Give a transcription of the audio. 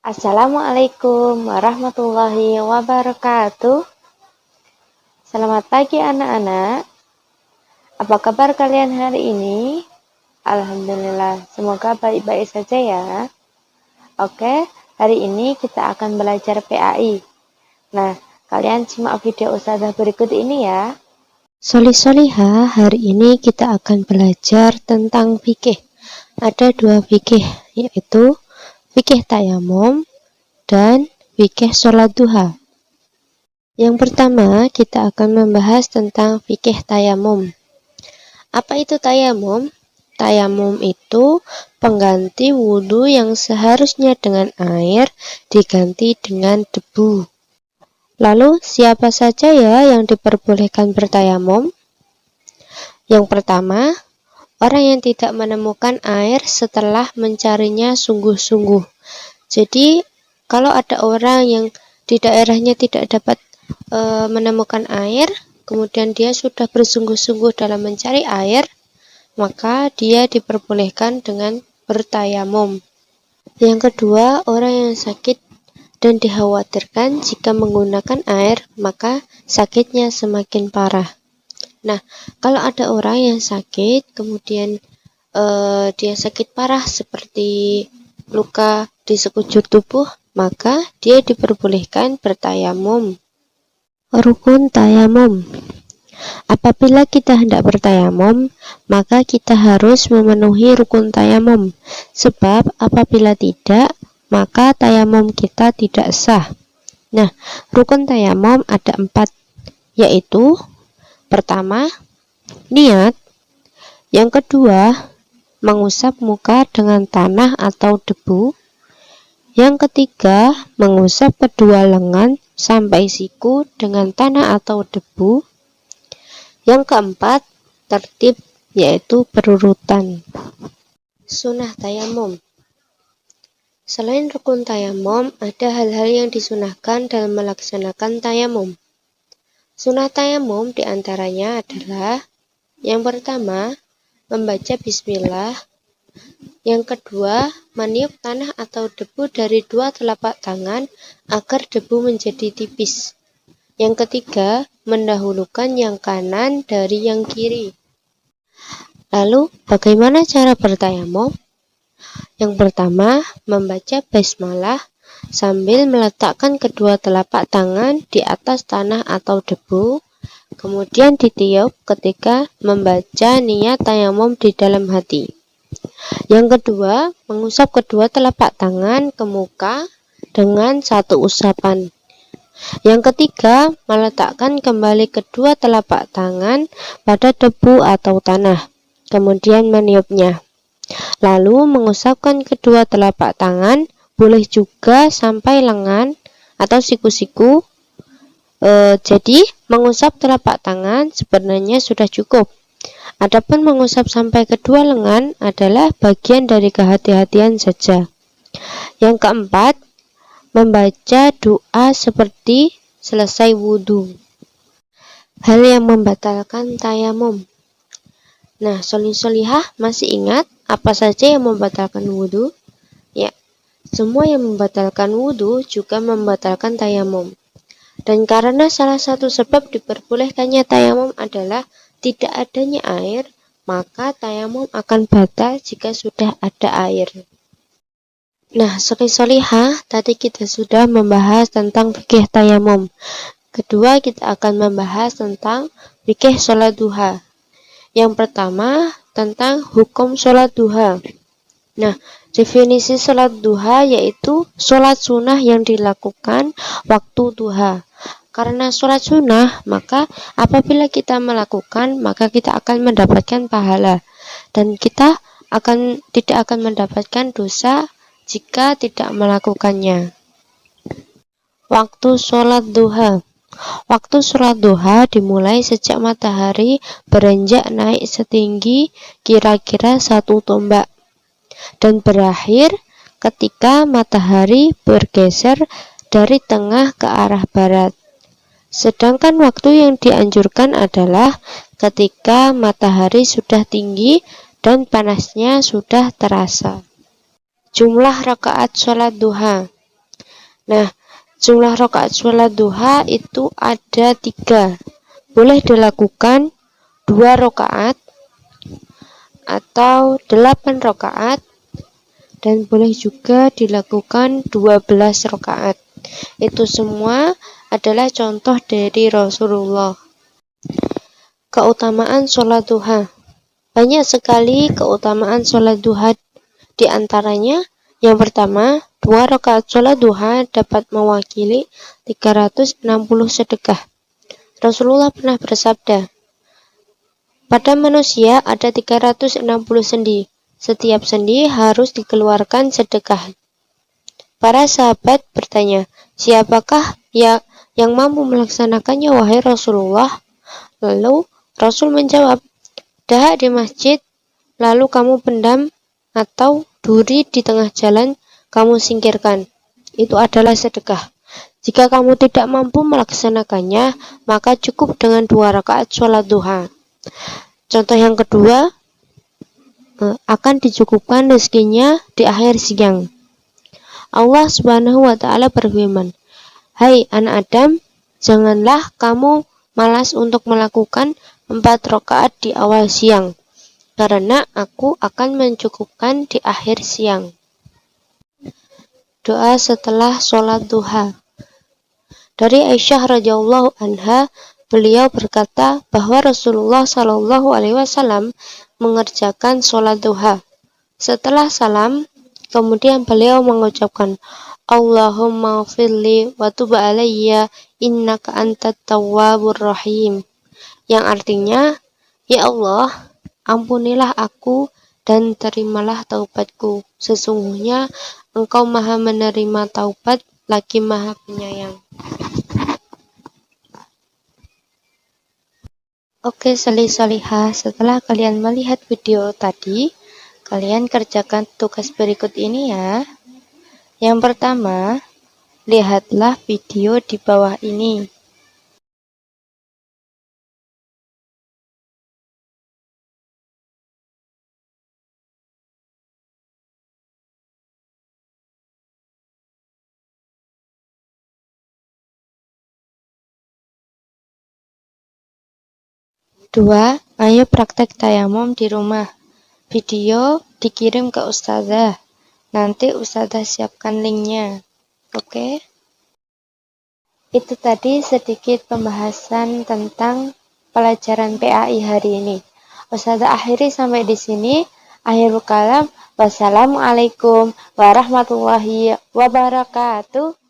Assalamualaikum warahmatullahi wabarakatuh. Selamat pagi anak-anak. Apa kabar kalian hari ini? Alhamdulillah, semoga baik-baik saja ya. Oke, hari ini kita akan belajar PAI. Nah, kalian simak video ustazah berikut ini ya. Solih-solihah, hari ini kita akan belajar tentang fikih. Ada dua fikih, yaitu fikih tayamum dan fikih sholat duha. Yang pertama, kita akan membahas tentang fikih tayamum. Apa itu tayamum? Tayamum itu pengganti wudhu yang seharusnya dengan air diganti dengan debu. Lalu, siapa saja ya yang diperbolehkan bertayamum? Yang pertama, orang yang tidak menemukan air setelah mencarinya sungguh-sungguh. Jadi, kalau ada orang yang di daerahnya tidak dapat menemukan air, kemudian dia sudah bersungguh-sungguh dalam mencari air, maka dia diperbolehkan dengan bertayamum. Yang kedua, orang yang sakit dan dikhawatirkan jika menggunakan air, maka sakitnya semakin parah. Nah, kalau ada orang yang sakit, kemudian dia sakit parah seperti luka di sekujur tubuh, maka dia diperbolehkan bertayamum. Rukun tayamum. Apabila kita hendak bertayamum, maka kita harus memenuhi rukun tayamum. Sebab apabila tidak, maka tayamum kita tidak sah. Nah, rukun tayamum ada 4, yaitu pertama, niat. Yang kedua, mengusap muka dengan tanah atau debu. Yang ketiga, mengusap kedua lengan sampai siku dengan tanah atau debu. Yang keempat, tertib, yaitu berurutan. Sunnah tayamum. Selain rukun tayamum, ada hal-hal yang disunahkan dalam melaksanakan tayamum. Sunnah tayamum diantaranya adalah yang pertama, membaca bismillah. Yang kedua, meniup tanah atau debu dari 2 telapak tangan agar debu menjadi tipis. Yang ketiga, mendahulukan yang kanan dari yang kiri. Lalu, bagaimana cara bertayamum? Yang pertama, membaca basmalah sambil meletakkan kedua telapak tangan di atas tanah atau debu, kemudian ditiup ketika membaca niat tayamum di dalam hati. Yang kedua, mengusap kedua telapak tangan ke muka dengan 1 usapan. Yang ketiga, meletakkan kembali kedua telapak tangan pada debu atau tanah, kemudian meniupnya. Lalu mengusapkan kedua telapak tangan, boleh juga sampai lengan atau siku-siku. Jadi, mengusap telapak tangan sebenarnya sudah cukup. Adapun mengusap sampai kedua lengan adalah bagian dari kehati-hatian saja. Yang keempat, membaca doa seperti selesai wudhu. Hal yang membatalkan tayamum. Nah, solih-solihah masih ingat apa saja yang membatalkan wudhu? Ya, semua yang membatalkan wudhu juga membatalkan tayamum. Dan karena salah satu sebab diperbolehkannya tayamum adalah tidak adanya air, maka tayamum akan batal jika sudah ada air. Nah, solih-solihah, tadi kita sudah membahas tentang fikih tayamum. Kedua, kita akan membahas tentang fikih sholat duha. Yang pertama, tentang hukum sholat duha. Nah, definisi sholat duha yaitu sholat sunnah yang dilakukan waktu duha. Karena sholat sunnah, maka apabila kita melakukan, maka kita akan mendapatkan pahala. Dan kita tidak akan mendapatkan dosa jika tidak melakukannya. Waktu sholat duha. Waktu sholat duha dimulai sejak matahari beranjak naik setinggi kira-kira 1 tombak. Dan berakhir ketika matahari bergeser dari tengah ke arah barat. Sedangkan waktu yang dianjurkan adalah ketika matahari sudah tinggi dan panasnya sudah terasa. Jumlah rakaat sholat duha. Nah, jumlah rakaat sholat duha itu ada 3. Boleh dilakukan 2 rakaat atau 8 rakaat, dan boleh juga dilakukan 12 rakaat. Itu semua adalah contoh dari Rasulullah. Keutamaan sholat duha. Banyak sekali keutamaan sholat duha, di antaranya yang pertama, 2 rakaat sholat duha dapat mewakili 360 sedekah. Rasulullah pernah bersabda, pada manusia ada 360 sendi. Setiap sendi harus dikeluarkan sedekah. Para sahabat bertanya, siapakah yang mampu melaksanakannya wahai Rasulullah? Lalu Rasul menjawab, dahak di masjid, lalu kamu pendam, atau duri di tengah jalan kamu singkirkan. Itu adalah sedekah. Jika kamu tidak mampu melaksanakannya, maka cukup dengan 2 rakaat sholat duha. Contoh yang kedua, akan dicukupkan rezekinya di akhir siang. Allah Subhanahu wa Ta'ala berfirman, hai anak Adam, janganlah kamu malas untuk melakukan 4 rakaat di awal siang, karena aku akan mencukupkan di akhir siang. Doa setelah sholat duha. Dari Aisyah radhiyallahu anha, beliau berkata bahwa Rasulullah Shallallahu alaihi wasallam mengerjakan sholat duha. Setelah salam, kemudian beliau mengucapkan, Allahumma firli wa tub alayya innaka antat tawwabur rahim. Yang artinya, ya Allah, ampunilah aku dan terimalah taubatku. Sesungguhnya Engkau maha menerima taubat, lagi maha penyayang. Oke solih-solihah, setelah kalian melihat video tadi, kalian kerjakan tugas berikut ini ya. Yang pertama, lihatlah video di bawah ini. Dua, ayo praktek tayamum di rumah. Video dikirim ke Ustazah. Nanti Ustazah siapkan linknya. Oke? Itu tadi sedikit pembahasan tentang pelajaran PAI hari ini. Ustazah akhiri sampai di sini. Akhirul kalam. Wassalamualaikum warahmatullahi wabarakatuh.